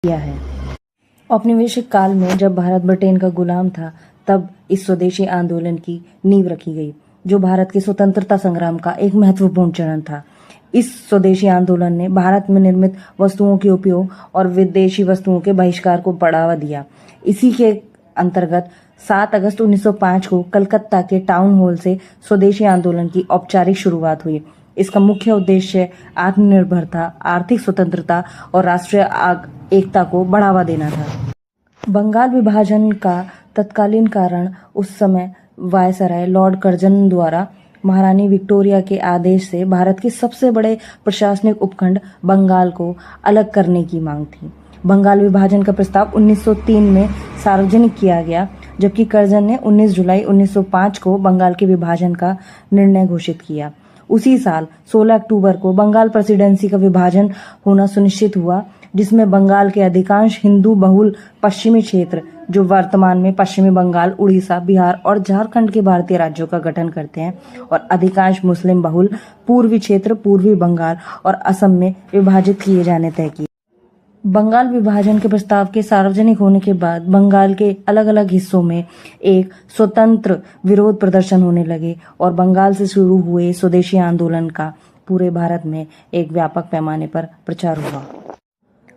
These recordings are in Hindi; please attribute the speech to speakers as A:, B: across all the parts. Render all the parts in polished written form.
A: किया है। औपनिवेशिक काल में जब भारत ब्रिटेन का गुलाम था, तब इस स्वदेशी आंदोलन की नींव रखी गई, जो भारत के स्वतंत्रता संग्राम का एक महत्वपूर्ण चरण था। इस स्वदेशी आंदोलन ने भारत में निर्मित वस्तुओं के उपयोग और विदेशी वस्तुओं के बहिष्कार को बढ़ावा दिया। इसी के अंतर्गत 7 अगस्त 1905 को कलकत्ता के टाउन हॉल से स्वदेशी आंदोलन की औपचारिक शुरुआत हुई। इसका मुख्य उद्देश्य आत्मनिर्भरता, आर्थिक स्वतंत्रता और राष्ट्रीय एकता को बढ़ावा देना था। बंगाल विभाजन का तत्कालीन कारण उस समय वायसराय लॉर्ड कर्जन द्वारा महारानी विक्टोरिया के आदेश से भारत के सबसे बड़े प्रशासनिक उपखंड बंगाल को अलग करने की मांग थी। बंगाल विभाजन का प्रस्ताव 1903 में सार्वजनिक किया गया, जबकि कर्जन ने 19 जुलाई 1905 को बंगाल के विभाजन का निर्णय घोषित किया। उसी साल 16 अक्टूबर को बंगाल प्रेसिडेंसी का विभाजन होना सुनिश्चित हुआ, जिसमें बंगाल के अधिकांश हिंदू बहुल पश्चिमी क्षेत्र, जो वर्तमान में पश्चिमी बंगाल, उड़ीसा, बिहार और झारखंड के भारतीय राज्यों का गठन करते हैं, और अधिकांश मुस्लिम बहुल पूर्वी क्षेत्र, पूर्वी बंगाल और असम में विभाजित किए जाने तय किए। बंगाल विभाजन के प्रस्ताव के सार्वजनिक होने के बाद बंगाल के अलग अलग हिस्सों में एक स्वतंत्र विरोध प्रदर्शन होने लगे और बंगाल से शुरू हुए स्वदेशी आंदोलन का पूरे भारत में एक व्यापक पैमाने पर प्रचार हुआ।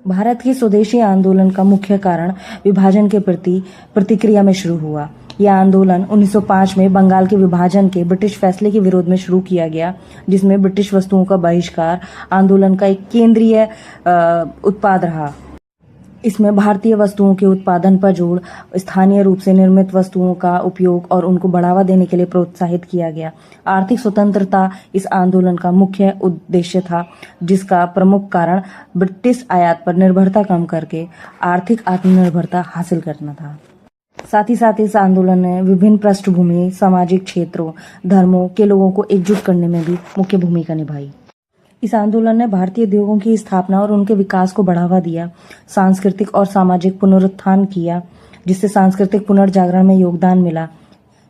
A: भारत के स्वदेशी आंदोलन का मुख्य कारण विभाजन के प्रति प्रतिक्रिया में शुरू हुआ। यह आंदोलन 1905 में बंगाल के विभाजन के ब्रिटिश फैसले के विरोध में शुरू किया गया, जिसमें ब्रिटिश वस्तुओं का बहिष्कार आंदोलन का एक केंद्रीय उत्पाद रहा। इसमें भारतीय वस्तुओं के उत्पादन पर जोर, स्थानीय रूप से निर्मित वस्तुओं का उपयोग और उनको बढ़ावा देने के लिए प्रोत्साहित किया गया। आर्थिक स्वतंत्रता इस आंदोलन का मुख्य उद्देश्य था, जिसका प्रमुख कारण ब्रिटिश आयात पर निर्भरता कम करके आर्थिक आत्मनिर्भरता हासिल करना था। साथ ही साथ इस आंदोलन ने विभिन्न पृष्ठभूमि, सामाजिक क्षेत्रों, धर्मों के लोगों को एकजुट करने में भी मुख्य भूमिका निभाई। इस आंदोलन ने भारतीय उद्योगों की स्थापना और उनके विकास को बढ़ावा दिया, सांस्कृतिक और सामाजिक पुनरुत्थान किया, जिससे सांस्कृतिक पुनर्जागरण में योगदान मिला।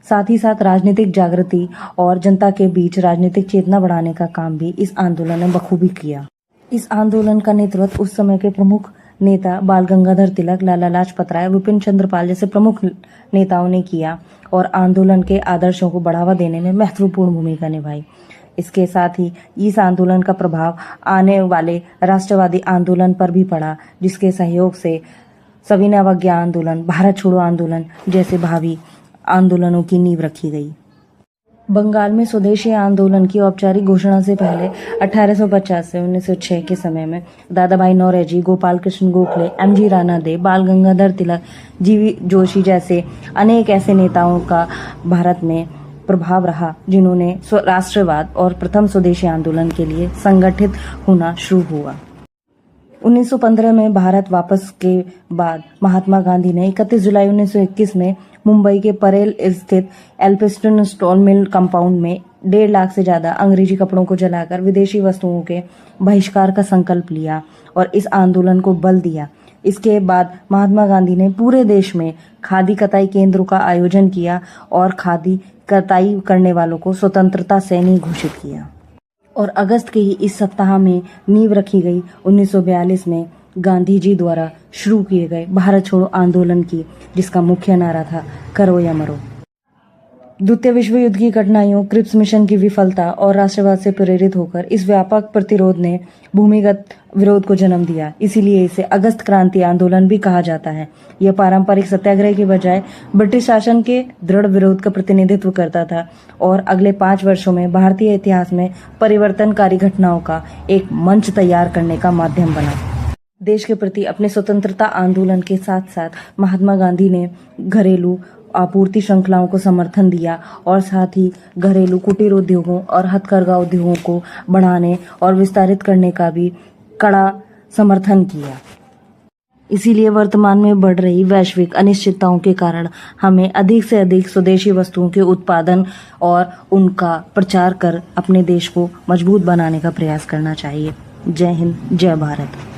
A: साथ ही साथ राजनीतिक जागृति और जनता के बीच राजनीतिक चेतना बढ़ाने का काम भी इस आंदोलन ने बखूबी किया। इस आंदोलन का नेतृत्व उस समय के प्रमुख नेता बाल गंगाधर तिलक, लाला लाजपत राय, विपिन चंद्र पाल जैसे प्रमुख नेताओं ने किया और आंदोलन के आदर्शों को बढ़ावा देने में महत्वपूर्ण भूमिका निभाई। इसके साथ ही इस आंदोलन का प्रभाव आने वाले राष्ट्रवादी आंदोलन पर भी पड़ा, जिसके सहयोग से सविनय अवज्ञा आंदोलन, भारत छोड़ो आंदोलन जैसे भावी आंदोलनों की नींव रखी गई। बंगाल में स्वदेशी आंदोलन की औपचारिक घोषणा से पहले 1850 से 1906 के समय में दादा भाई नौरोजी, गोपाल कृष्ण गोखले, एम.जी. रानादे, बाल गंगाधर तिलक, जी.वी. जोशी जैसे अनेक ऐसे नेताओं का भारत में प्रभाव रहा, जिन्होंने राष्ट्रवाद और प्रथम स्वदेशी आंदोलन के लिए संगठित होना शुरू हुआ। 1915 में भारत वापस के बाद महात्मा गांधी ने 31 जुलाई 1921 में मुंबई के परेल स्थित एल्फिंस्टन स्टॉल मिल कंपाउंड में 1.5 लाख से ज्यादा अंग्रेजी कपड़ों को जलाकर विदेशी वस्तुओं के बहिष्कार का संकल्प लिया और इस आंदोलन को बल दिया। इसके बाद महात्मा गांधी ने पूरे देश में खादी कताई केंद्रों का आयोजन किया और खादी कताई करने वालों को स्वतंत्रता सेनानी घोषित किया और अगस्त के ही इस सप्ताह में नींव रखी गई 1942 में गांधी जी द्वारा शुरू किए गए भारत छोड़ो आंदोलन की, जिसका मुख्य नारा था करो या मरो। द्वितीय विश्व युद्ध की कठिनाइयों, क्रिप्स मिशन की विफलता और राष्ट्रवाद से प्रेरित होकर इस व्यापक प्रतिरोध ने भूमिगत विरोध को जन्म दिया। इसीलिए इसे अगस्त क्रांति आंदोलन भी कहा जाता है। यह पारंपरिक सत्याग्रह के बजाय ब्रिटिश शासन के दृढ़ विरोध का प्रतिनिधित्व करता था और अगले 5 वर्षों में भारतीय इतिहास में परिवर्तनकारी घटनाओं का एक मंच तैयार करने का माध्यम बना। देश के प्रति अपने स्वतंत्रता आंदोलन के साथ साथ महात्मा गांधी ने घरेलू आपूर्ति श्रृंखलाओं को समर्थन दिया और साथ ही घरेलू कुटीर उद्योगों और हथकरघा उद्योगों को बढ़ाने और विस्तारित करने का भी कड़ा समर्थन किया। इसीलिए वर्तमान में बढ़ रही वैश्विक अनिश्चितताओं के कारण हमें अधिक से अधिक स्वदेशी वस्तुओं के उत्पादन और उनका प्रचार कर अपने देश को मजबूत बनाने का प्रयास करना चाहिए। जय हिंद, जय भारत।